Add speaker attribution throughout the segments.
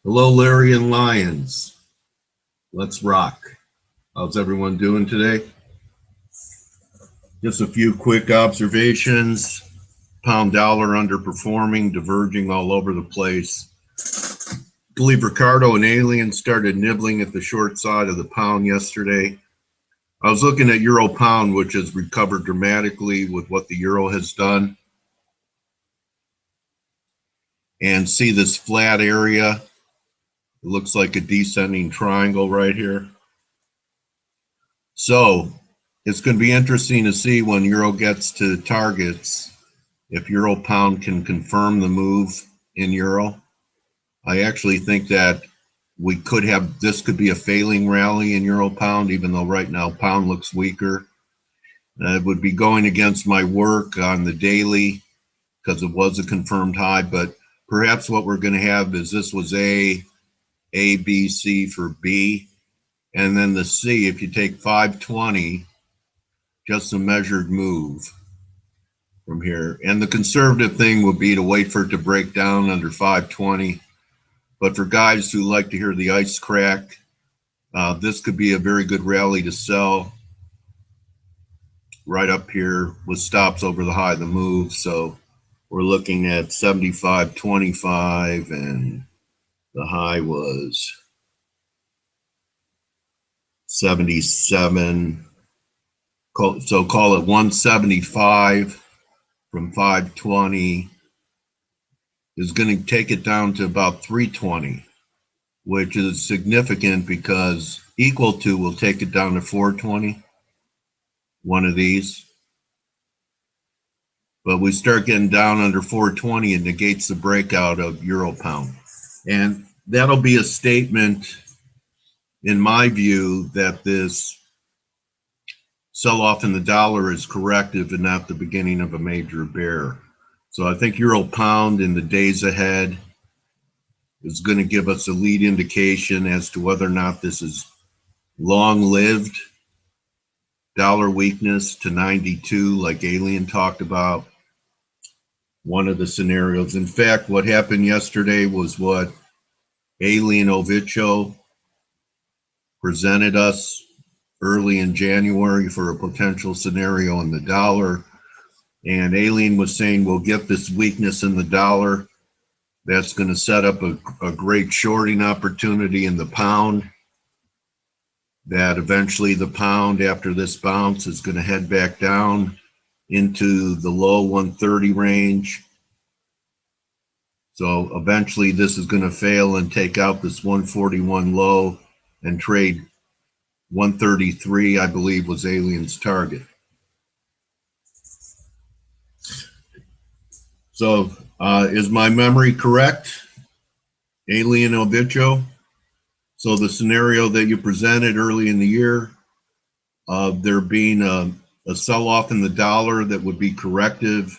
Speaker 1: Hello, Larry and Lions. Let's rock. How's everyone doing today? Just a few quick observations. Pound dollar underperforming, diverging all over the place. I believe Ricardo and Alien started nibbling at the short side of the pound yesterday. I was looking at Euro pound, which has recovered dramatically with what the Euro has done. And see this flat area? It looks like a descending triangle right here. So it's going to be interesting to see when Euro gets to targets, if Euro pound can confirm the move in Euro. I actually think that this could be a failing rally in Euro pound, even though right now pound looks weaker. It would be going against my work on the daily because it was a confirmed high, but perhaps what we're going to have is this was A, B, C for B, and then the C, if you take 520, just a measured move from here. And the conservative thing would be to wait for it to break down under 520. But for guys who like to hear the ice crack, this could be a very good rally to sell right up here with stops over the high of the move. So we're looking at 75.25 and the high was 77. So call it 175 from 520 is going to take it down to about 320, which is significant because equal to will take it down to 420, one of these. But we start getting down under 420, it negates the breakout of Euro pound. And that'll be a statement, in my view, that this sell-off in the dollar is corrective and not the beginning of a major bear. So I think Euro pound in the days ahead is going to give us a lead indication as to whether or not this is long-lived dollar weakness to 92, like Alien talked about, one of the scenarios. In fact, what happened yesterday was what Alien Ovicho presented us early in January for a potential scenario in the dollar. And Alien was saying we'll get this weakness in the dollar. That's going to set up a great shorting opportunity in the pound. That eventually the pound, after this bounce, is going to head back down into the low 130 range. So eventually this is going to fail and take out this 141 low and trade 133, I believe, was Alien's target. So is my memory correct, Alien Ovicho? So the scenario that you presented early in the year of there being a sell-off in the dollar that would be corrective,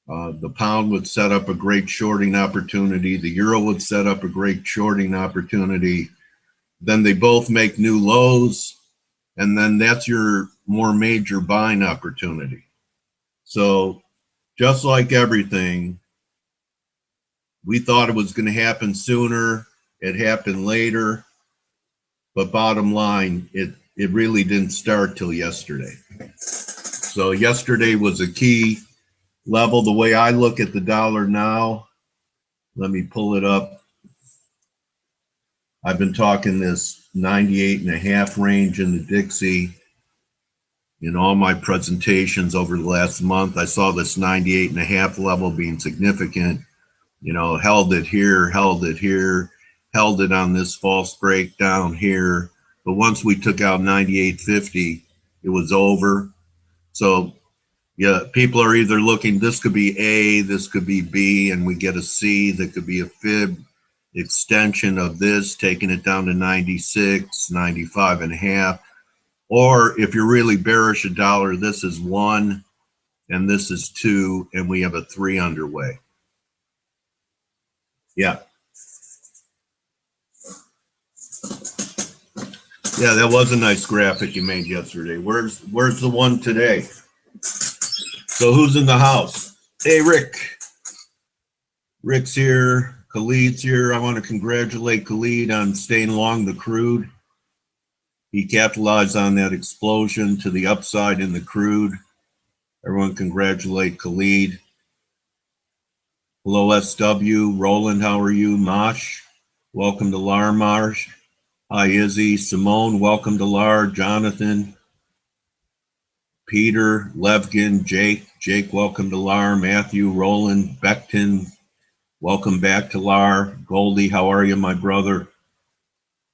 Speaker 1: the pound would set up a great shorting opportunity, the euro would set up a great shorting opportunity, then they both make new lows, and then that's your more major buying opportunity. So just like everything, we thought it was going to happen sooner. It happened later. But bottom line, it really didn't start till yesterday. So yesterday was a key level. The way I look at the dollar now, let me pull it up. I've been talking this 98.5 range in the Dixie. In all my presentations over the last month, I saw this 98.5 level being significant. You know, held it here, held it here, held it on this false breakdown here. But once we took out 98.50, it was over. So, yeah, people are either looking, this could be A, this could be B, and we get a C that could be a fib extension of this, taking it down to 96, 95.5. Or if you're really bearish a dollar, this is 1 and this is 2, and we have a 3 underway. Yeah. Yeah, that was a nice graphic you made yesterday. Where's the one today? So who's in the house? Hey, Rick. Rick's here. Khalid's here. I want to congratulate Khalid on staying along the crude. He capitalized on that explosion to the upside in the crude. Everyone congratulate Khalid. Hello, SW. Roland, how are you? Mosh, welcome to LAR, Marsh. Hi, Izzy. Simone, welcome to LAR. Jonathan, Peter, Levgin, Jake, welcome to LAR. Matthew, Roland, Beckton, welcome back to LAR. Goldie, how are you, my brother?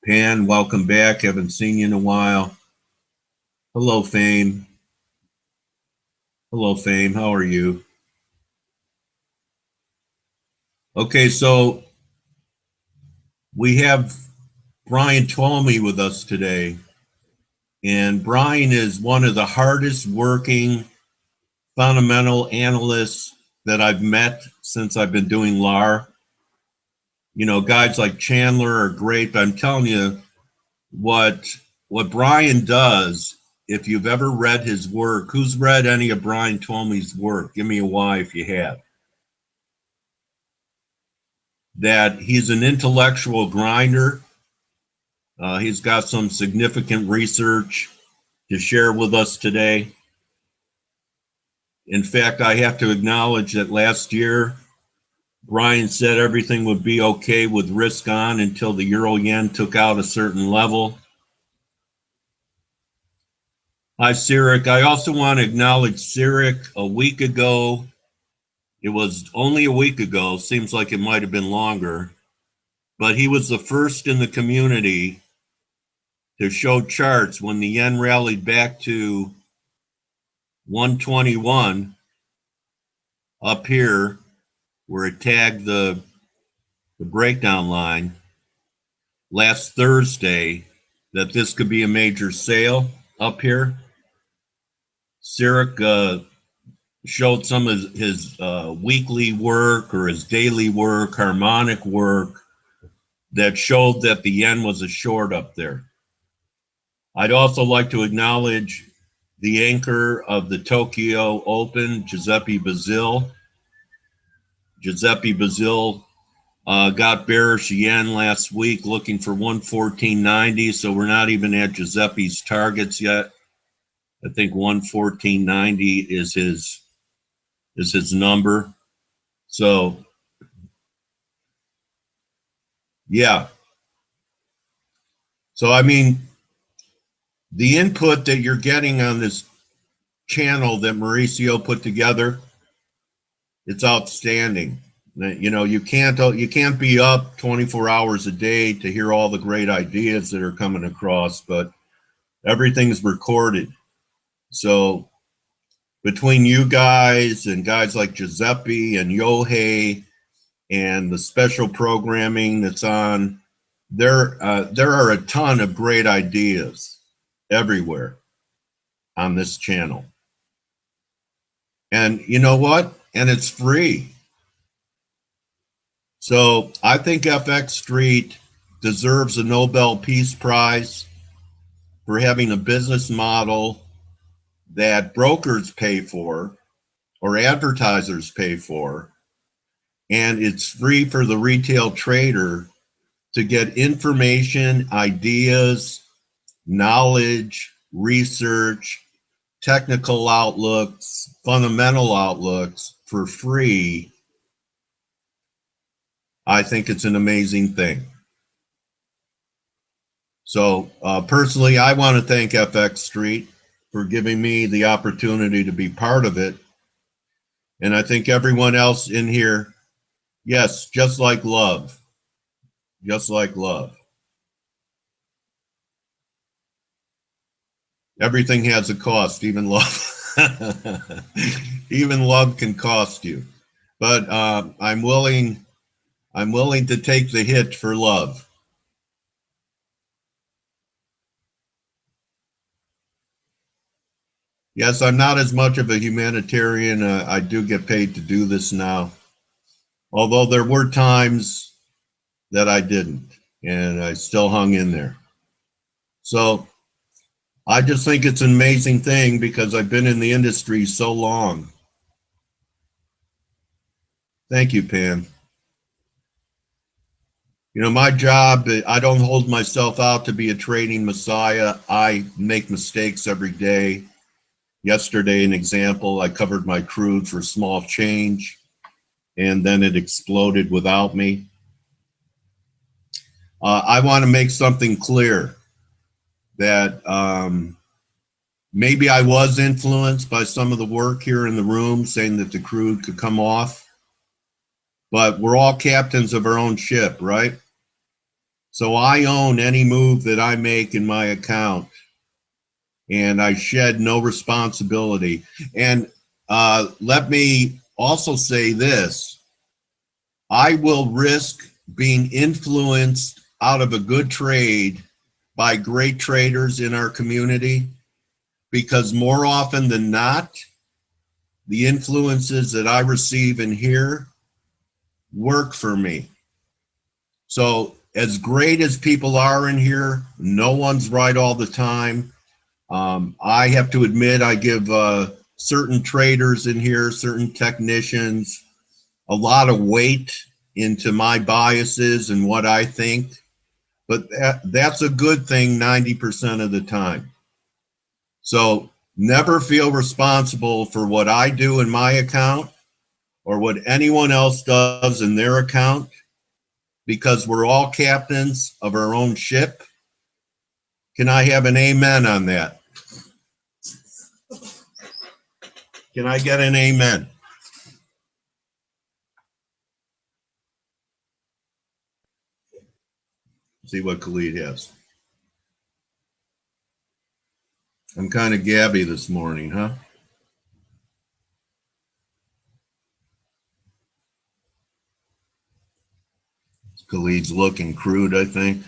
Speaker 1: Pan, welcome back. Haven't seen you in a while. Hello, Fame. Hello, Fame. How are you? Okay, so we have Brian Twomey with us today. And Brian is one of the hardest working fundamental analysts that I've met since I've been doing LAR. You know, guys like Chandler are great, but I'm telling you what Brian does, if you've ever read his work, who's read any of Brian Twomey's work? Give me a Y if you have. That he's an intellectual grinder. He's got some significant research to share with us today. In fact, I have to acknowledge that last year, Brian said everything would be okay with risk on until the euro yen took out a certain level. Hi, Cyric. I also want to acknowledge Cyric. A week ago, it was only a week ago, seems like it might have been longer, but he was the first in the community to show charts when the yen rallied back to 121 up here, where it tagged the breakdown line last Thursday, that this could be a major sale up here. Cyric showed some of his weekly work or his daily work, harmonic work, that showed that the yen was a short up there. I'd also like to acknowledge the anchor of the Tokyo Open, Giuseppe Bazil. Giuseppe Bazil got bearish yen last week looking for 114.90, so we're not even at Giuseppe's targets yet. I think 114.90 is his number. So yeah. So I mean, the input that you're getting on this channel that Mauricio put together, it's outstanding. You know, you can't be up 24 hours a day to hear all the great ideas that are coming across, but everything's recorded. So between you guys and guys like Giuseppe and Yohei and the special programming that's on, there are a ton of great ideas everywhere on this channel. And you know what? And it's free. So I think FX Street deserves a Nobel Peace Prize for having a business model that brokers pay for or advertisers pay for, and it's free for the retail trader to get information, ideas, knowledge, research, technical outlooks, fundamental outlooks for free. I think it's an amazing thing. So personally, I want to thank FX Street for giving me the opportunity to be part of it. And I think everyone else in here, yes, just like love. Just like love. Everything has a cost, even love. Even love can cost you. But I'm willing to take the hit for love. Yes, I'm not as much of a humanitarian. I do get paid to do this now. Although there were times that I didn't, and I still hung in there. So I just think it's an amazing thing because I've been in the industry so long. Thank you, Pam. You know, my job, I don't hold myself out to be a trading messiah. I make mistakes every day. Yesterday, an example, I covered my crude for small change, and then it exploded without me. I want to make something clear that maybe I was influenced by some of the work here in the room saying that the crude could come off, but we're all captains of our own ship, right? So I own any move that I make in my account, and I shed no responsibility. And let me also say this: I will risk being influenced out of a good trade by great traders in our community, because more often than not, the influences that I receive in here work for me. So as great as people are in here, no one's right all the time. I have to admit, I give certain traders in here, certain technicians, a lot of weight into my biases and what I think, but that's a good thing 90% of the time. So never feel responsible for what I do in my account or what anyone else does in their account, because we're all captains of our own ship. Can I have an amen on that? Can I get an amen? See what Khalid has. I'm kind of gabby this morning, huh? Khalid's looking crude, I think.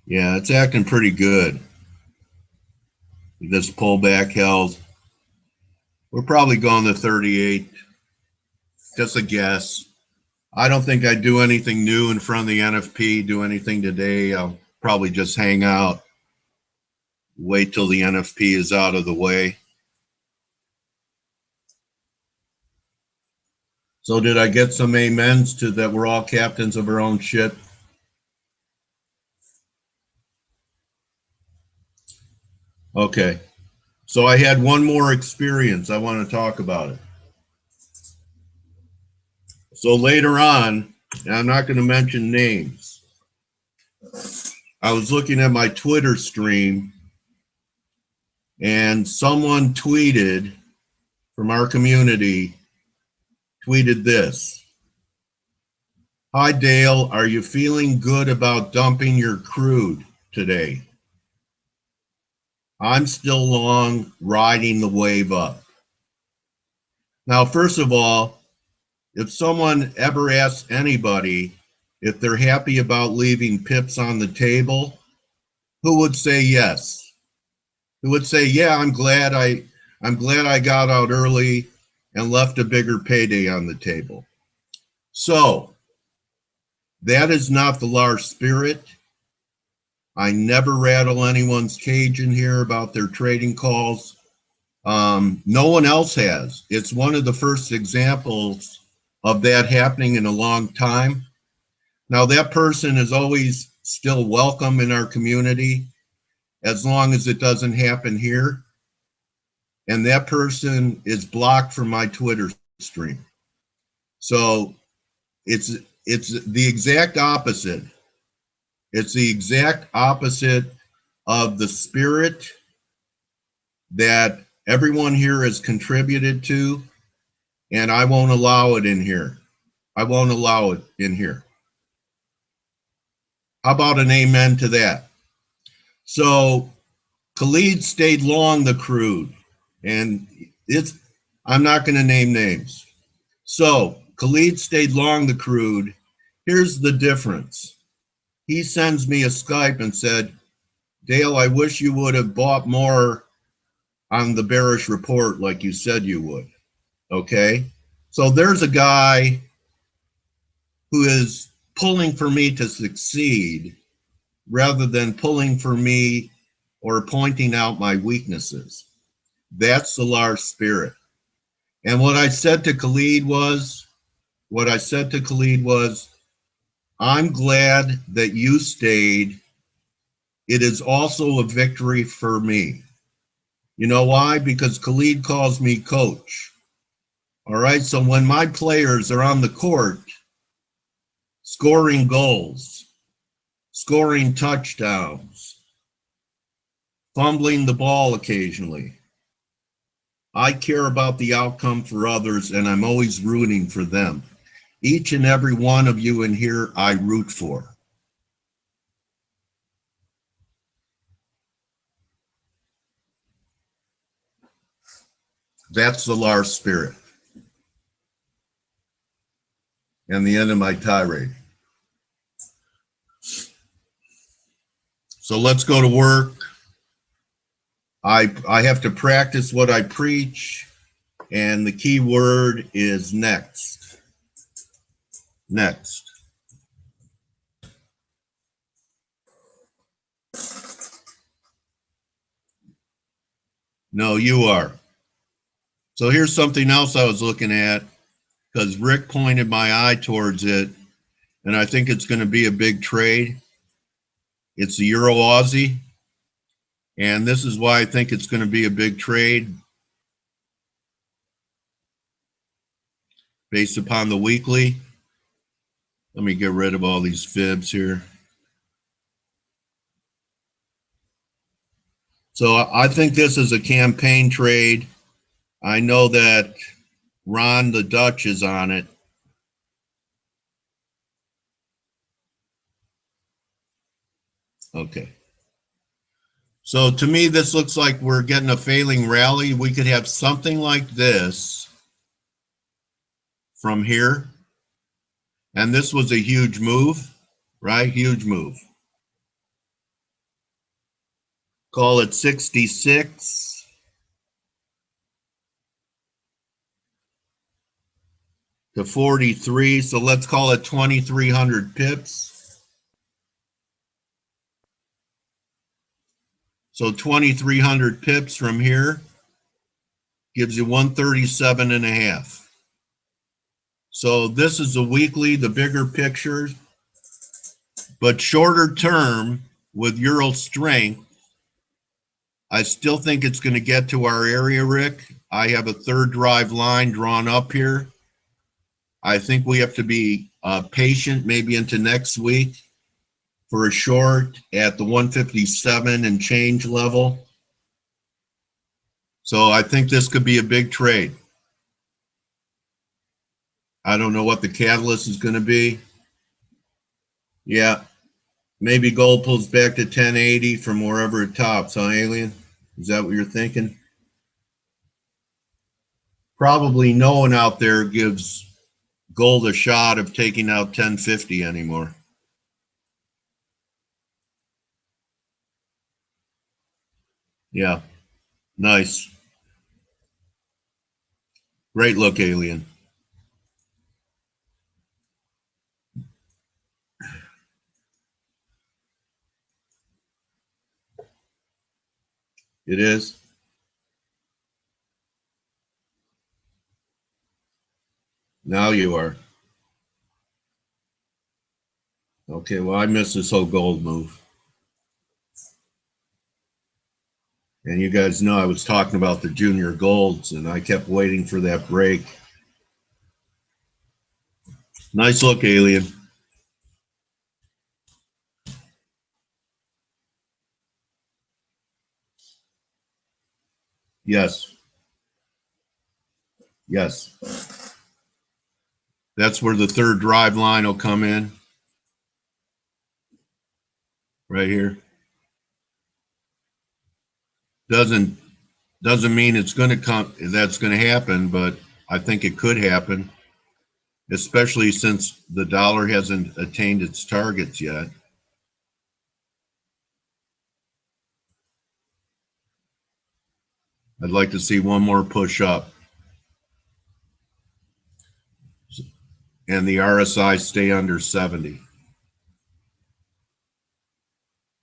Speaker 1: Yeah, it's acting pretty good. This pullback held. We're probably going to 38. Just a guess. I don't think I'd do anything new in front of the NFP, do anything today. I'll probably just hang out, wait till the NFP is out of the way. So did I get some amens to that we're all captains of our own ship? Okay. So I had one more experience. I want to talk about it. So later on, and I'm not going to mention names, I was looking at my Twitter stream and someone tweeted from our community, tweeted this: "Hi Dale, are you feeling good about dumping your crude today? I'm still long, riding the wave up." Now, first of all, if someone ever asks anybody if they're happy about leaving pips on the table, who would say yes? Who would say, yeah, I'm glad I got out early and left a bigger payday on the table. So that is not the Lars spirit. I never rattle anyone's cage in here about their trading calls. No one else has. It's one of the first examples of that happening in a long time. Now, that person is always still welcome in our community as long as it doesn't happen here. And that person is blocked from my Twitter stream. So it's the exact opposite. It's the exact opposite of the spirit that everyone here has contributed to, and I won't allow it in here. I won't allow it in here. How about an amen to that? So Khalid stayed long the crude, and I'm not going to name names. So Khalid stayed long the crude. Here's the difference. He sends me a Skype and said, Dale, I wish you would have bought more on the bearish report like you said you would. Okay? So there's a guy who is pulling for me to succeed rather than pulling for me or pointing out my weaknesses. That's the Lars spirit. And what I said to Khalid was, what I said to Khalid was, I'm glad that you stayed. It is also a victory for me. You know why? Because Khalid calls me coach. All right. So when my players are on the court scoring goals, scoring touchdowns, fumbling the ball occasionally, I care about the outcome for others, and I'm always rooting for them. Each and every one of you in here, I root for. That's the Lars spirit. And the end of my tirade. So let's go to work. I have to practice what I preach, and the key word is next. Next. No, you are. So here's something else I was looking at, because Rick pointed my eye towards it, and I think it's going to be a big trade. It's the Euro Aussie, and this is why I think it's going to be a big trade based upon the weekly. Let me get rid of all these fibs here. So I think this is a campaign trade. I know that Ron the Dutch is on it. Okay. So to me, this looks like we're getting a failing rally. We could have something like this from here. And this was a huge move, right? Huge move. Call it 66. To 43. So let's call it 2,300 pips. So 2,300 pips from here gives you 137.5. So this is a weekly, the bigger picture, but shorter term with Euro strength. I still think it's going to get to our area, Rick. I have a third drive line drawn up here. I think we have to be patient maybe into next week for a short at the 157 and change level. So I think this could be a big trade. I don't know what the catalyst is going to be. Yeah, maybe gold pulls back to 1080 from wherever it tops, huh, Alien? Is that what you're thinking? Probably no one out there gives gold a shot of taking out 1050 anymore. Yeah, nice. Great look, Alien. It is. Now you are. Okay, well, I missed this whole gold move. And you guys know I was talking about the junior golds, and I kept waiting for that break. Nice look, Alien. Yes. Yes. That's where the third drive line will come in. Right here. Doesn't mean it's going to come, that's going to happen, but I think it could happen, especially since the dollar hasn't attained its targets yet. I'd like to see one more push up and the RSI stay under 70.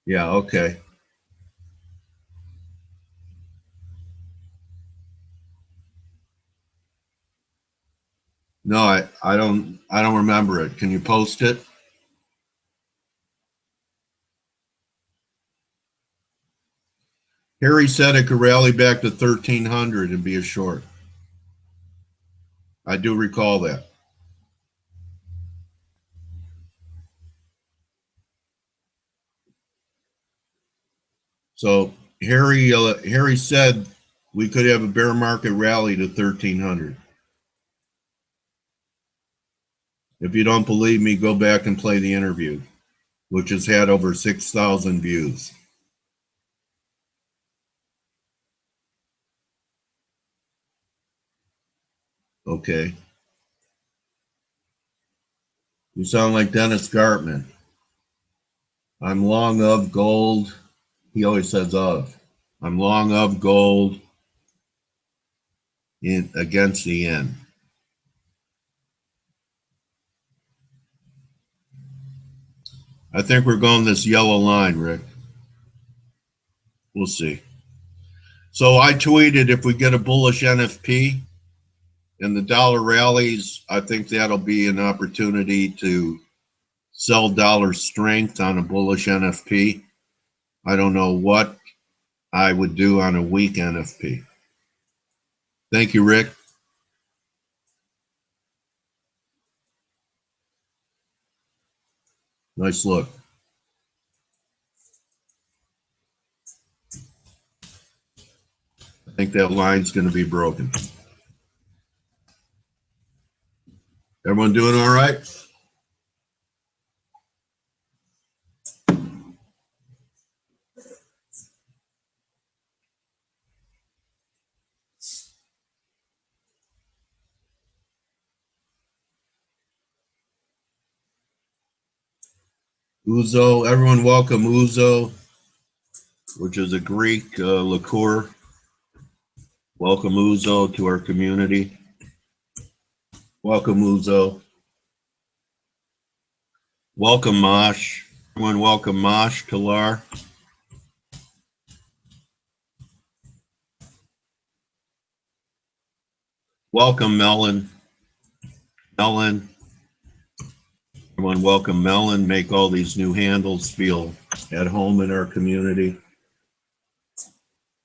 Speaker 1: Yeah, okay. No, I don't remember it. Can you post it? Harry said it could rally back to 1300 and be a short. I do recall that. So Harry said we could have a bear market rally to 1300. If you don't believe me, go back and play the interview, which has had over 6,000 views. Okay. You sound like Dennis Gartman. I'm long of gold. He always says of. I'm long of gold against the yen. I think we're going this yellow line, Rick. We'll see. So I tweeted if we get a bullish NFP and the dollar rallies, I think that'll be an opportunity to sell dollar strength on a bullish NFP. I don't know what I would do on a weak NFP. Thank you, Rick. Nice look. I think that line's going to be broken. Everyone doing all right? Ouzo, everyone welcome Ouzo, which is a Greek liqueur. Welcome Ouzo to our community. Welcome Ouzo. Welcome Mosh. Everyone welcome Mosh Talar. Welcome Melon. Melon. Everyone welcome Melon. Make all these new handles feel at home in our community.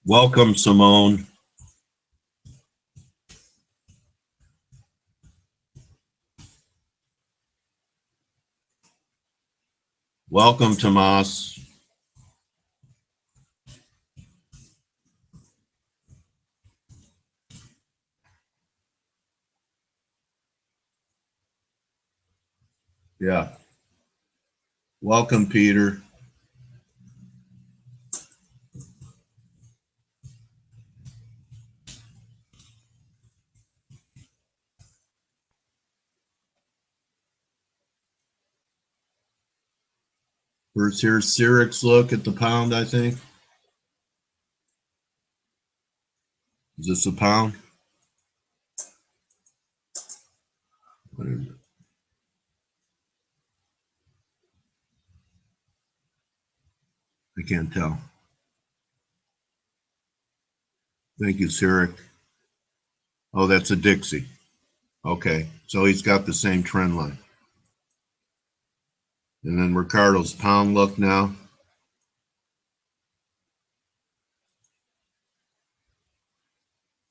Speaker 1: Welcome Simone. Welcome Tomas. Yeah. Welcome Peter. First, here's Cyric's look at the pound, I think. Is this a pound? What is it? I can't tell. Thank you, Cyric. Oh, that's a Dixie. Okay, so he's got the same trend line. And then Ricardo's pound look now.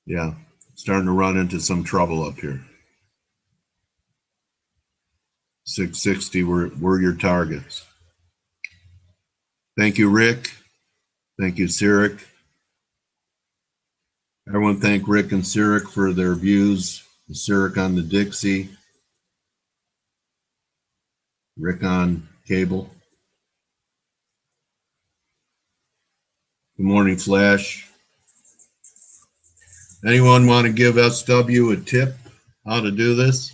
Speaker 1: Yeah, starting to run into some trouble up here. 660 were your targets. Thank you, Rick. Thank you, Cyric. Everyone thank Rick and Cyric for their views. Cyric on the Dixie. Rick on cable. Good morning, Flash. Anyone want to give SW a tip how to do this?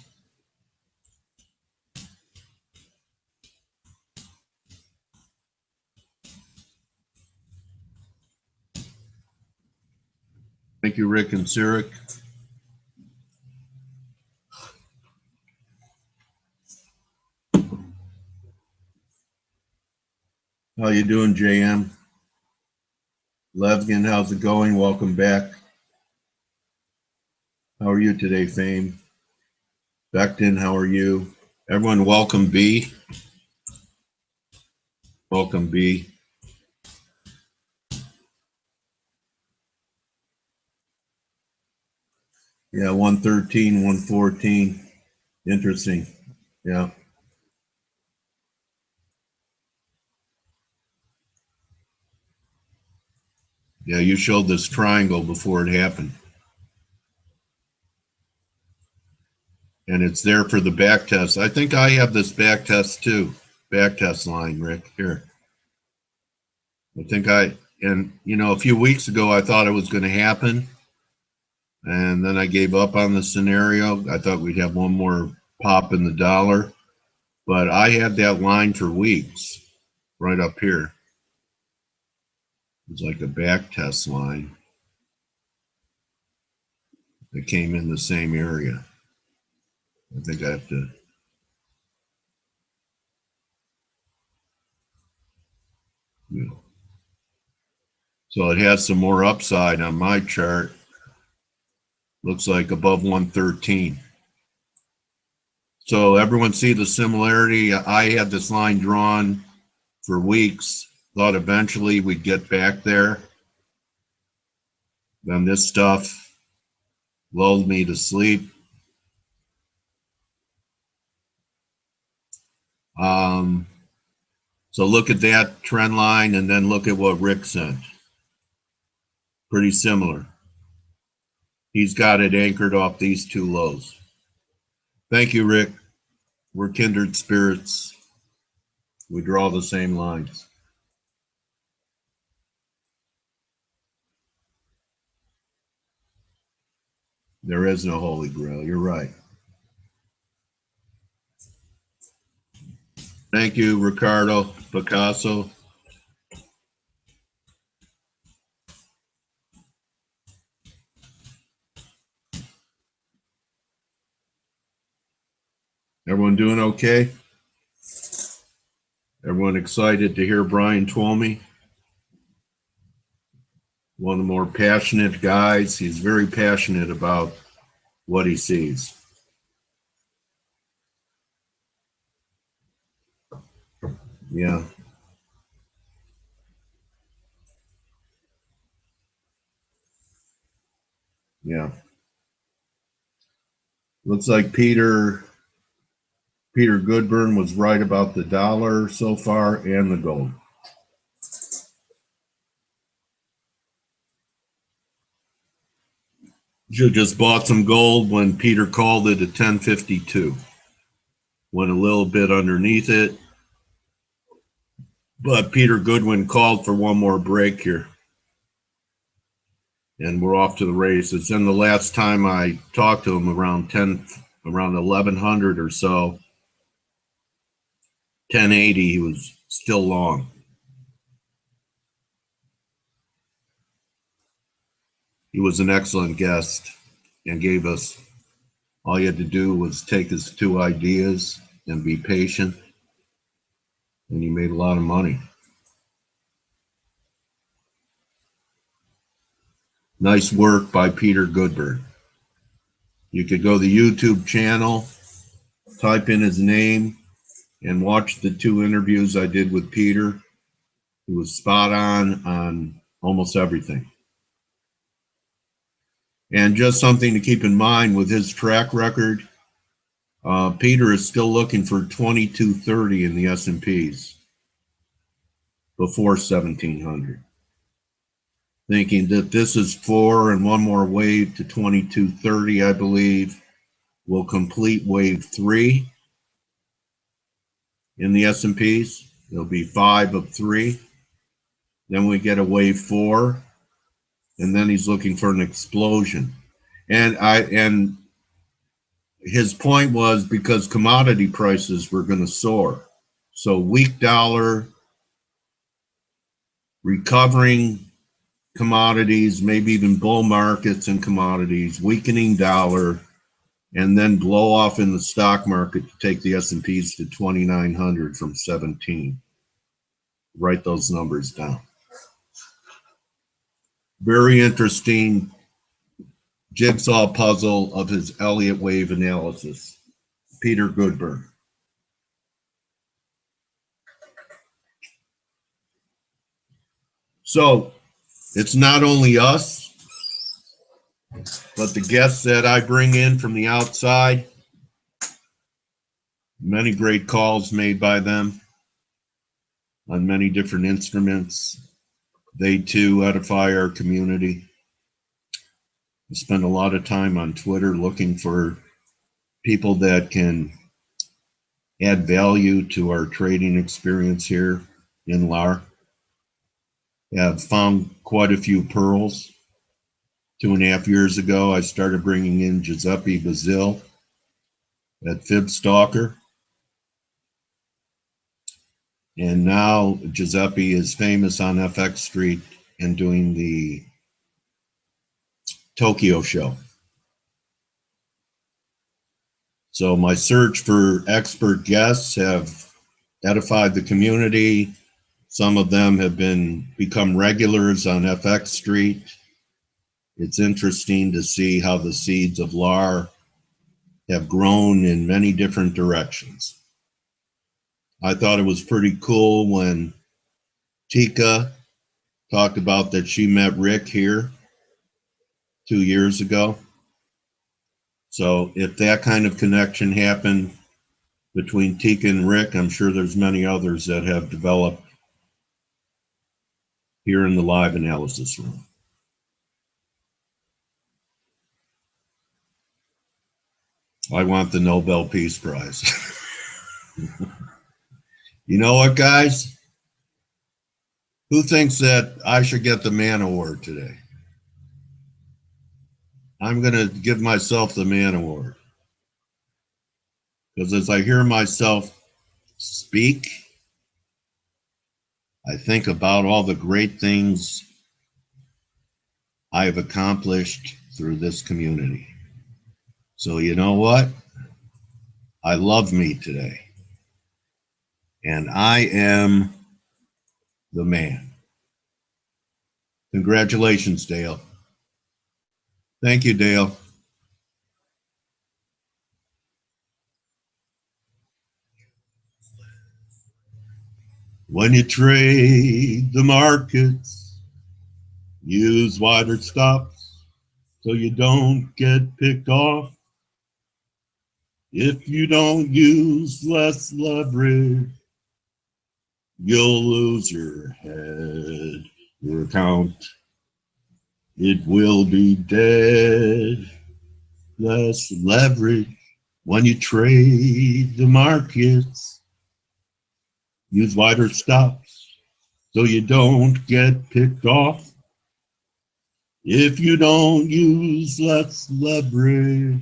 Speaker 1: Thank you, Rick and Cyric. How you doing, JM? Levgin, how's it going? Welcome back. How are you today, Fame? Becton, how are you? Everyone, welcome B. Welcome B. Yeah, 113, 114. Interesting. Yeah. Yeah, you showed this triangle before it happened. And it's there for the back test. I think I have this back test too. Back test line, Rick, here. I think and you know, a few weeks ago, I thought it was going to happen. And then I gave up on the scenario. I thought we'd have one more pop in the dollar. But I had that line for weeks right up here. It's like a back test line that came in the same area. I think I have to. Yeah. So it has some more upside on my chart. Looks like above 113. So everyone see the similarity? I had this line drawn for weeks. Thought eventually we'd get back there. Then this stuff lulled me to sleep. So look at that trend line and then look at what Rick sent. Pretty similar. He's got it anchored off these two lows. Thank you, Rick. We're kindred spirits. We draw the same lines. There is no holy grail. You're right. Thank you, Ricardo Picasso. Everyone doing okay? Everyone excited to hear Brian Twomey? One of the more passionate guys. He's very passionate about what he sees. Yeah. Yeah. Looks like Peter Goodburn was right about the dollar so far and the gold. Should just bought some gold when Peter called it at 1052. Went a little bit underneath it. But Peter Goodwin called for one more break here. And we're off to the races. And the last time I talked to him around 1100 or so, 1080, he was still long. He was an excellent guest and gave us, all he had to do was take his two ideas and be patient. And he made a lot of money. Nice work by Peter Goodburn. You could go to the YouTube channel, type in his name, and watch the two interviews I did with Peter. He was spot on almost everything. And just something to keep in mind with his track record, Peter is still looking for 2230 in the S&Ps before 1700. Thinking that this is 4 and one more wave to 2230, I believe, will complete wave 3 in the S&Ps. There'll be 5 of 3. Then we get a wave 4, and then he's looking for an explosion. And his point was because commodity prices were going to soar. So weak dollar, recovering commodities, maybe even bull markets in commodities, weakening dollar, and then blow off in the stock market to take the S&Ps to 2,900 from 17. Write those numbers down. Very interesting jigsaw puzzle of his Elliott wave analysis. Peter Goodburn. So it's not only us, but the guests that I bring in from the outside. Many great calls made by them on many different instruments. They too edify our community. I spend a lot of time on Twitter looking for people that can add value to our trading experience here in LAR. Have found quite a few pearls. 2.5 years ago, I started bringing in Giuseppe Bazil at Fib Stalker. And now Giuseppe is famous on FX Street and doing the Tokyo show. So my search for expert guests have edified the community. Some of them have become regulars on FX Street. It's interesting to see how the seeds of LAR have grown in many different directions. I thought it was pretty cool when Tika talked about that she met Rick here 2 years ago. So if that kind of connection happened between Tika and Rick, I'm sure there's many others that have developed here in the live analysis room. I want the Nobel Peace Prize. You know what, guys? Who thinks that I should get the Man Award today? I'm going to give myself the Man Award. Because as I hear myself speak, I think about all the great things I have accomplished through this community. So you know what? I love me today. And I am the man. Congratulations, Dale. Thank you, Dale. When you trade the markets, use wider stops so you don't get picked off. If you don't use less leverage, you'll lose your head, your account. It will be dead. Less leverage when you trade the markets. Use wider stops so you don't get picked off. If you don't use less leverage,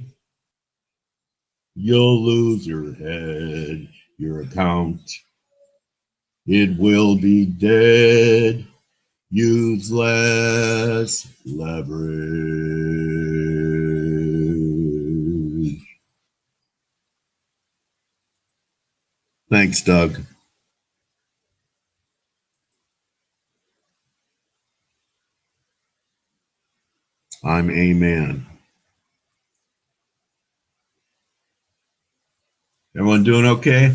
Speaker 1: you'll lose your head, your account. It will be dead. Use less leverage. Thanks, Doug. I'm a man. Everyone doing okay?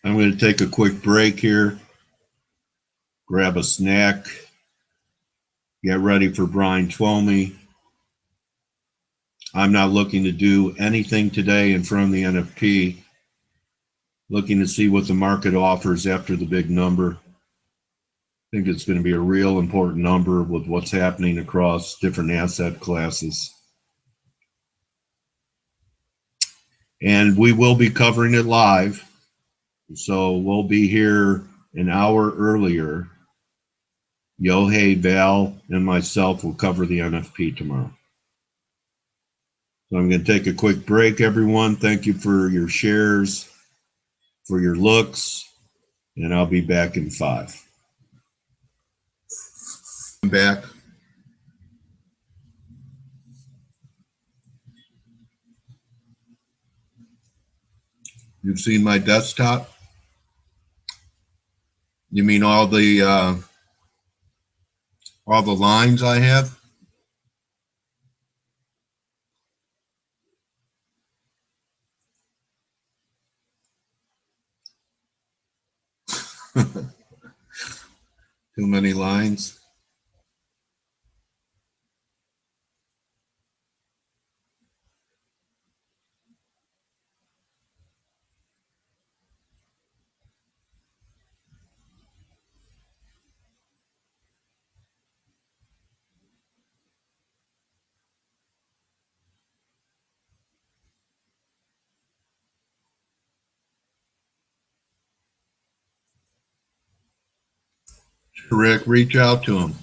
Speaker 1: I'm going to take a quick break here, grab a snack, get ready for Brian Twomey. I'm not looking to do anything today in front of the NFP, looking to see what the market offers after the big number. I think it's going to be a real important number with what's happening across different asset classes. And we will be covering it live. So we'll be here an hour earlier. Yohei, Val, and myself will cover the NFP tomorrow. So I'm going to take a quick break, everyone. Thank you for your shares, for your looks, and I'll be back in 5. I'm back. You've seen my desktop? You mean all the lines I have? Too many lines. Rick, reach out to him.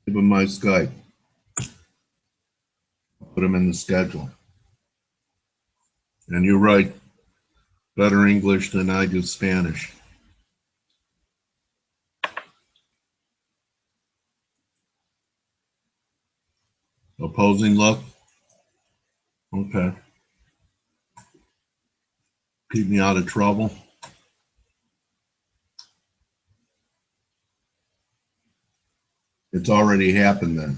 Speaker 1: Give him my Skype. Put him in the schedule. And you write better English than I do Spanish. Opposing look? Okay. Keep me out of trouble. It's already happened then.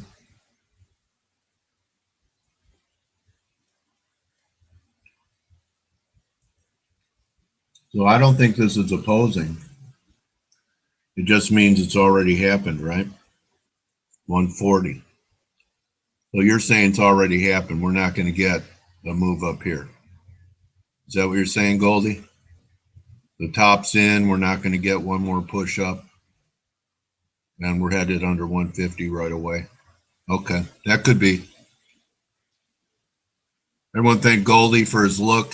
Speaker 1: So I don't think this is opposing. It just means it's already happened, right? 140. So you're saying it's already happened. We're not going to get a move up here. Is that what you're saying, Goldie? The top's in. We're not going to get one more push up. And we're headed under 150 right away. Okay, that could be. Everyone thank Goldie for his look,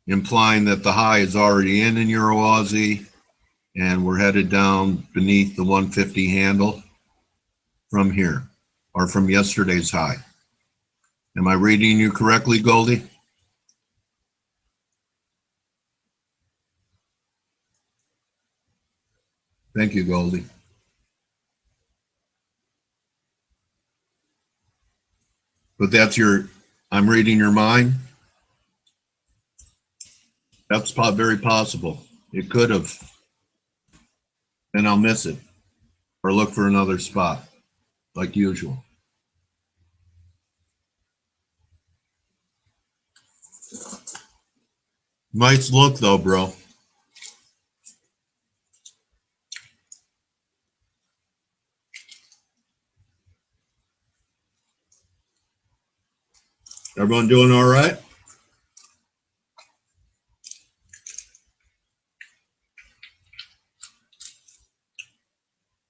Speaker 1: implying that the high is already in EURUSD, and we're headed down beneath the 150 handle from here, or from yesterday's high. Am I reading you correctly, Goldie? Thank you, Goldie. But that's I'm reading your mind? That's very possible. It could have. And I'll miss it. Or look for another spot, like usual. Nice look, though, bro. Everyone doing all right?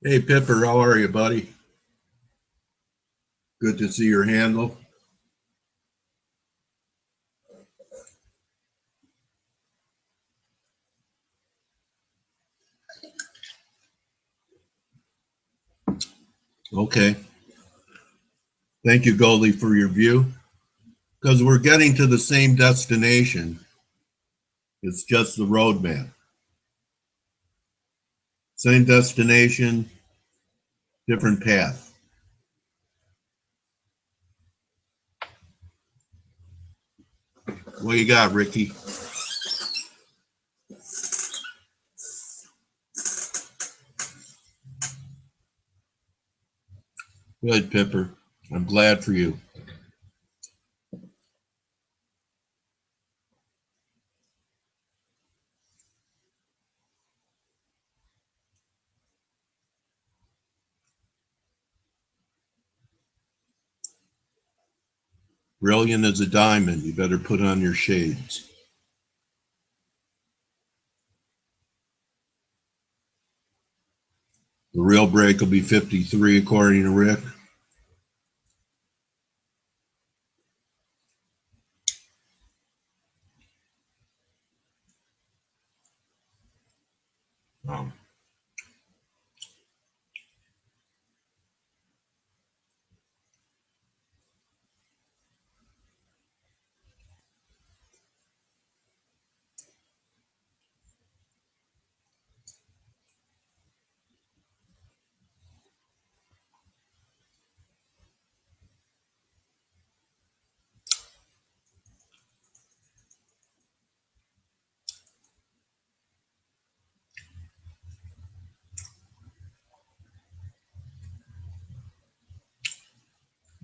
Speaker 1: Hey, Pipper, how are you, buddy? Good to see your handle. Okay. Thank you, Goldie, for your view. Because we're getting to the same destination. It's just the roadmap. Same destination, different path. What you got, Ricky? Good, Pipper. I'm glad for you. Brilliant as a diamond. You better put on your shades. The real break will be 53, according to Rick.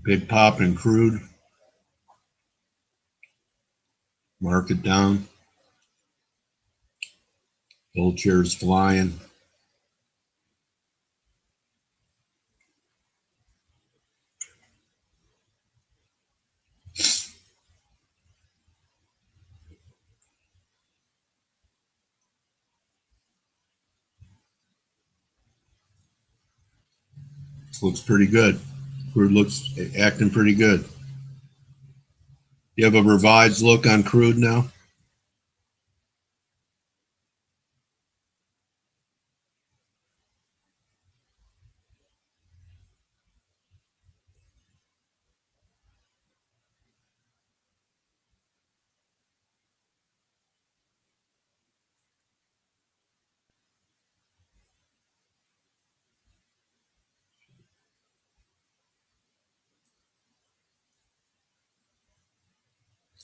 Speaker 1: Big pop in crude. Market down. Gold shares flying. Looks pretty good. Crude looks acting pretty good. You have a revised look on crude now?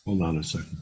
Speaker 1: Hold on a second.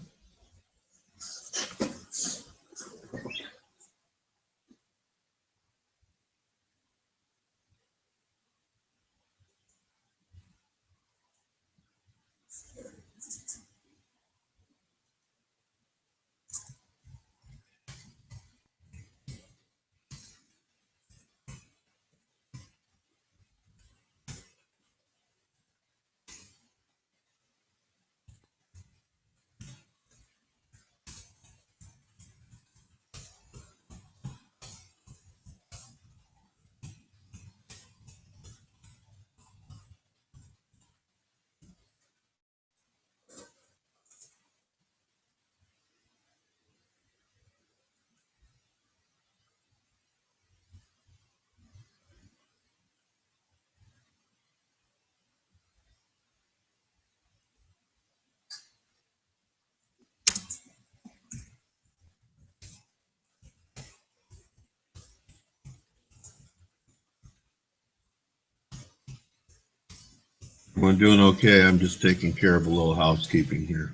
Speaker 1: I'm doing okay. I'm just taking care of a little housekeeping here.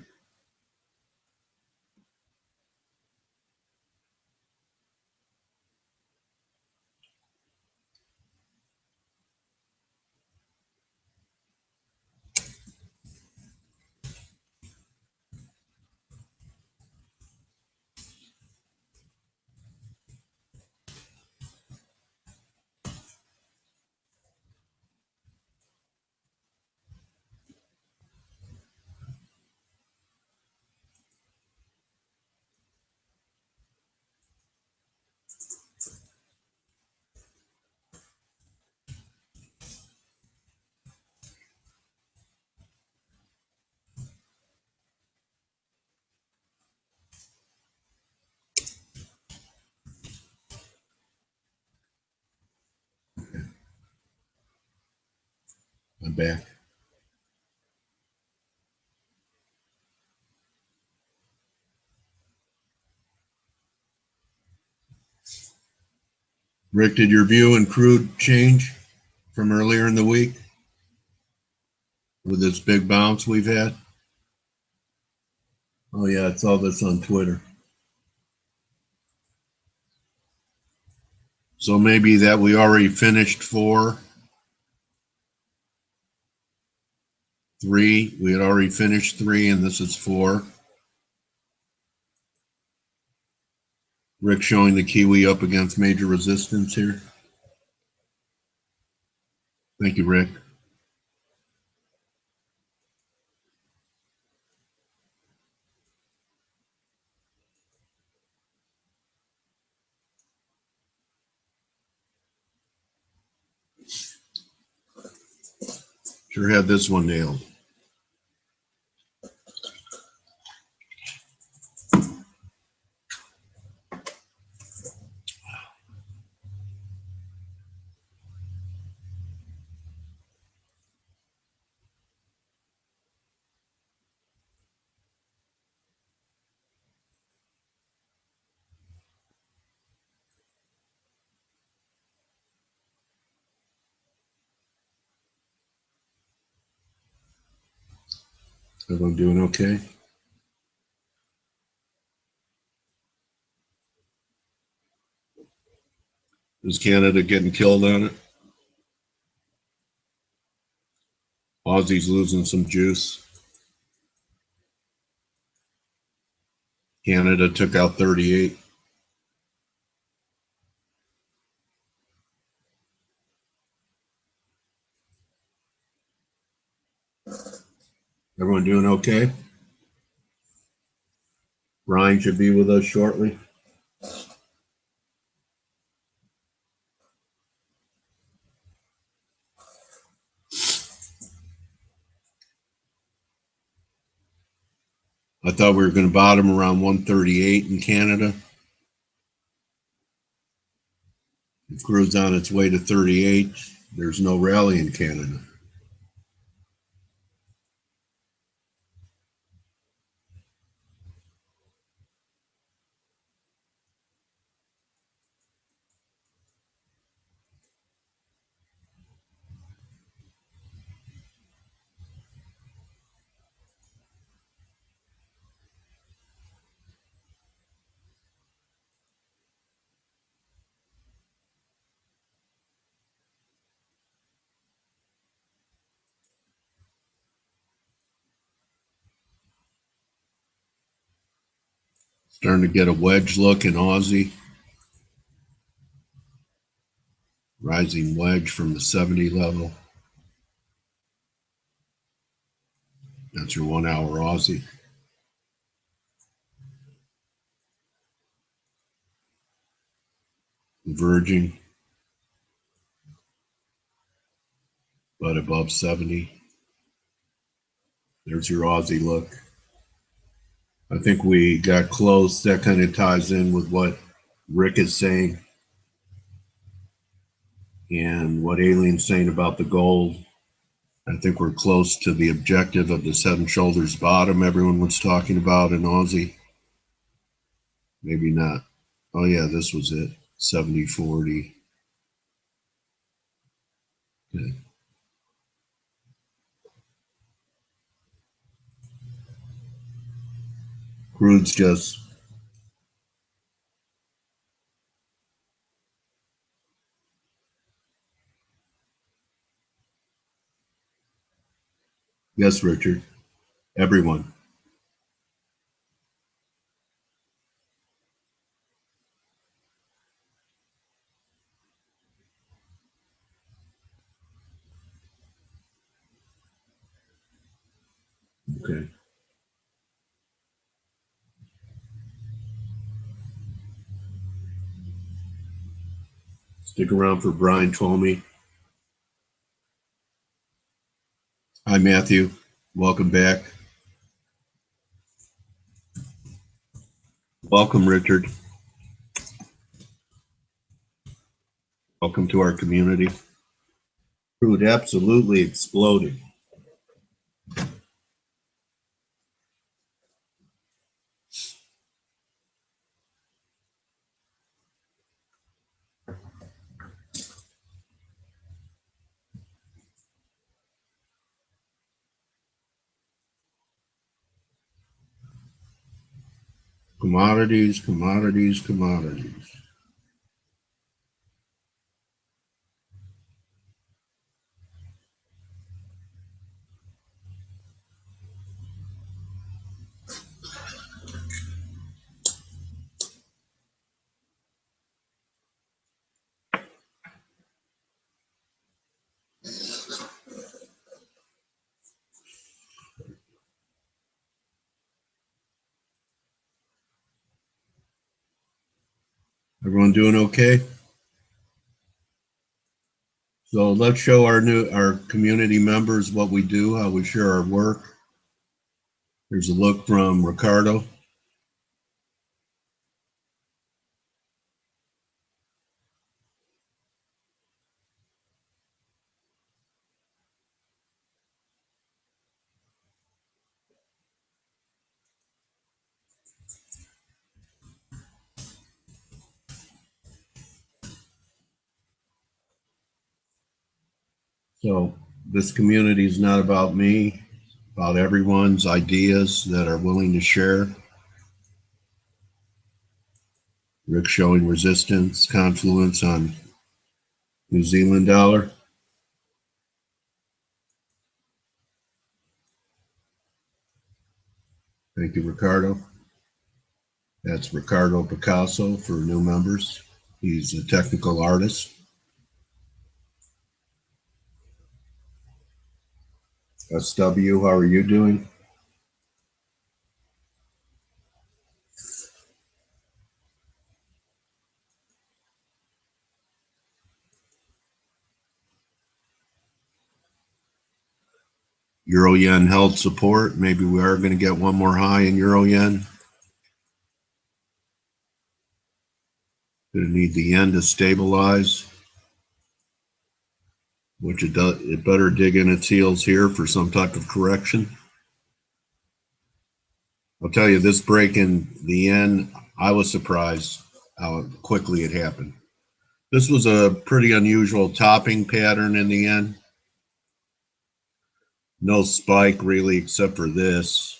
Speaker 1: I'm back. Rick, did your view in crude change from earlier in the week with this big bounce we've had? Oh yeah, I saw this on Twitter. So maybe that we already finished 4, 3. We had already finished 3, and this is 4. Rick showing the Kiwi up against major resistance here. Thank you, Rick. Sure had this one nailed. Everyone doing okay? Is Canada getting killed on it? Aussie's losing some juice. Canada took out 38. Everyone doing okay? Brian should be with us shortly. I thought we were going to bottom around 138 in Canada. If crude's on its way to 38, there's no rally in Canada. Starting to get a wedge look in Aussie. Rising wedge from the 70 level. That's your 1 hour Aussie. Converging, but above 70. There's your Aussie look. I think we got close. That kind of ties in with what Rick is saying and what Alien's saying about the gold. I think we're close to the objective of the seven shoulders bottom everyone was talking about in Aussie. Maybe not. Oh yeah, this was it. 70-40. Okay. Crude's just yes, Richard. Everyone. Okay. Stick around for Brian Twomey. Hi, Matthew. Welcome back. Welcome, Richard. Welcome to our community. Crude absolutely exploded. Commodities, commodities, commodities. Everyone doing okay? So let's show our community members what we do, how we share our work. Here's a look from Ricardo. So this community is not about me, about everyone's ideas that are willing to share. Rick showing resistance, confluence on New Zealand dollar. Thank you, Ricardo. That's Ricardo Picasso for new members. He's a technical artist. SW, how are you doing? Euro yen held support. Maybe we are going to get one more high in euro yen. Going to need the yen to stabilize, which it does. It better dig in its heels here for some type of correction. I'll tell you, this break in the yen, I was surprised how quickly it happened. This was a pretty unusual topping pattern in the yen. No spike really, except for this.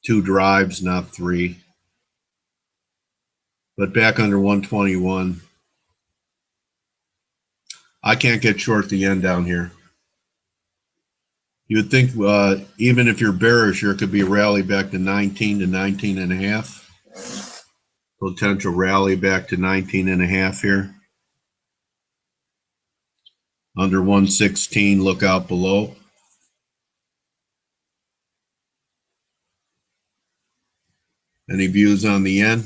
Speaker 1: 2 drives, not 3. But back under 121. I can't get short the yen down here. You would think even if you're bearish, there could be a rally back to 19 to 19 and a half. Potential rally back to 19 and a half here. Under 116, look out below. Any views on the yen?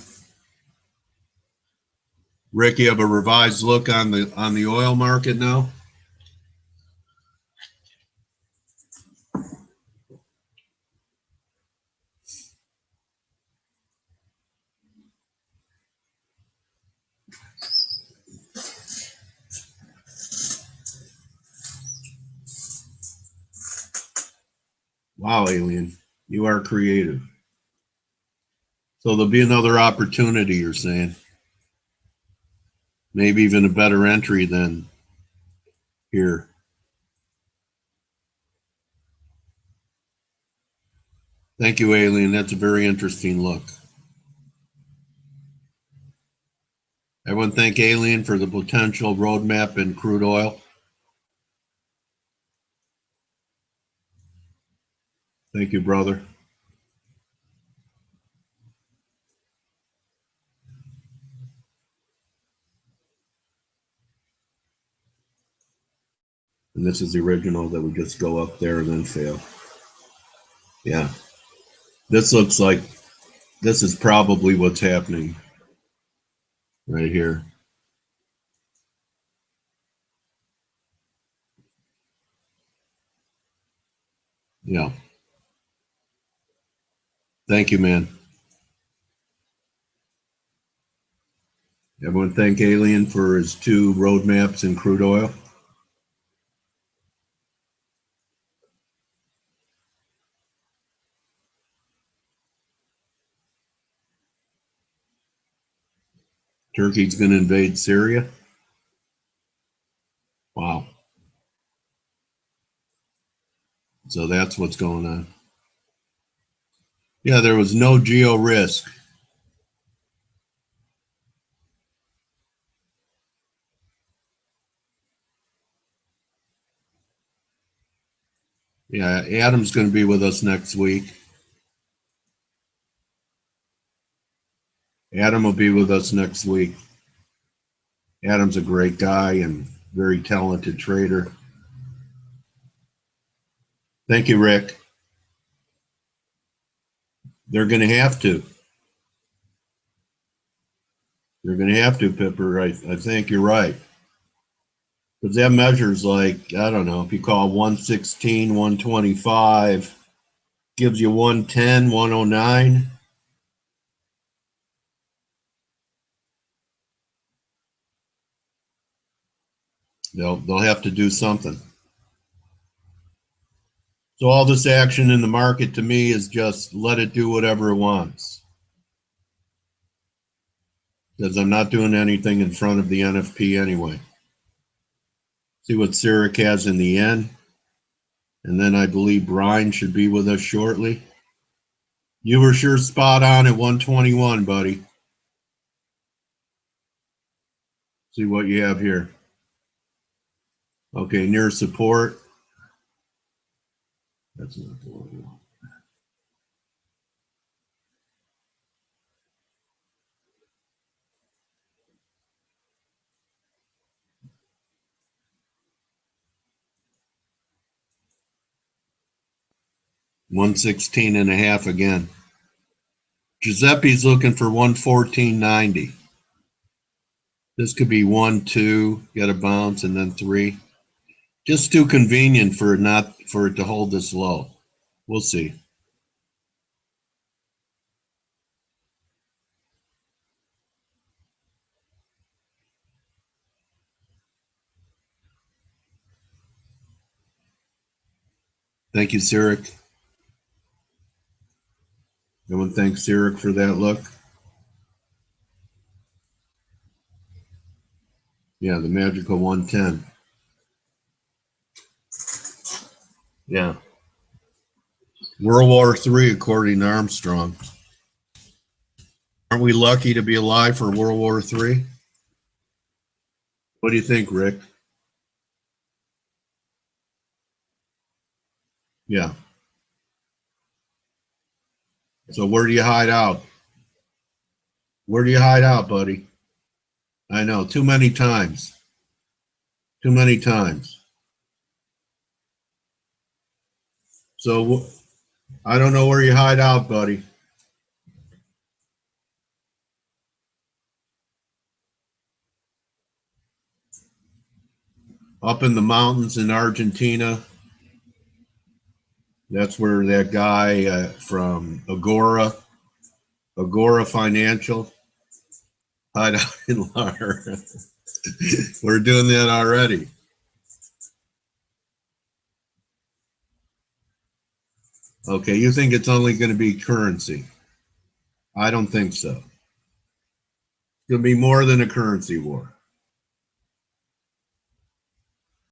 Speaker 1: Rick, you have a revised look on the oil market now? Wow, Alien, you are creative. So there'll be another opportunity, you're saying? Maybe even a better entry than here. Thank you, Alien. That's a very interesting look. Everyone thank Alien for the potential roadmap in crude oil. Thank you, brother. And this is the original that would just go up there and then fail. Yeah. This looks like this is probably what's happening right here. Yeah. Thank you, man. Everyone thank Alien for his 2 roadmaps in crude oil. Turkey's going to invade Syria. Wow. So that's what's going on. Yeah, there was no geo risk. Yeah, Adam's going to be with us next week. Adam will be with us next week. Adam's a great guy and very talented trader. Thank you, Rick. They're going to have to. They're going to have to, Pipper. I think you're right. Because that measures like, I don't know, if you call 116, 125, gives you 110, 109. They'll have to do something. So all this action in the market to me is just let it do whatever it wants. Because I'm not doing anything in front of the NFP anyway. See what Cyric has in the end. And then I believe Brian should be with us shortly. You were sure spot on at 121, buddy. See what you have here. Okay, near support. That's not the one. 116.5 again. Giuseppe's looking for 114.90. This could be 1, 2, got a bounce, and then 3. Just too convenient for it to hold this low. We'll see. Thank you, Sirik. Everyone thanks Sirik for that look. Yeah, the magical 110. Yeah. World War III, according to Armstrong. Aren't we lucky to be alive for World War III? What do you think, Rick? Yeah. So where do you hide out? Where do you hide out, buddy? I know, too many times. Too many times. So I don't know where you hide out, buddy. Up in the mountains in Argentina. That's where that guy from Agora Financial, hide out in Lar. We're doing that already. Okay, you think it's only going to be currency? I don't think so. It's going to be more than a currency war.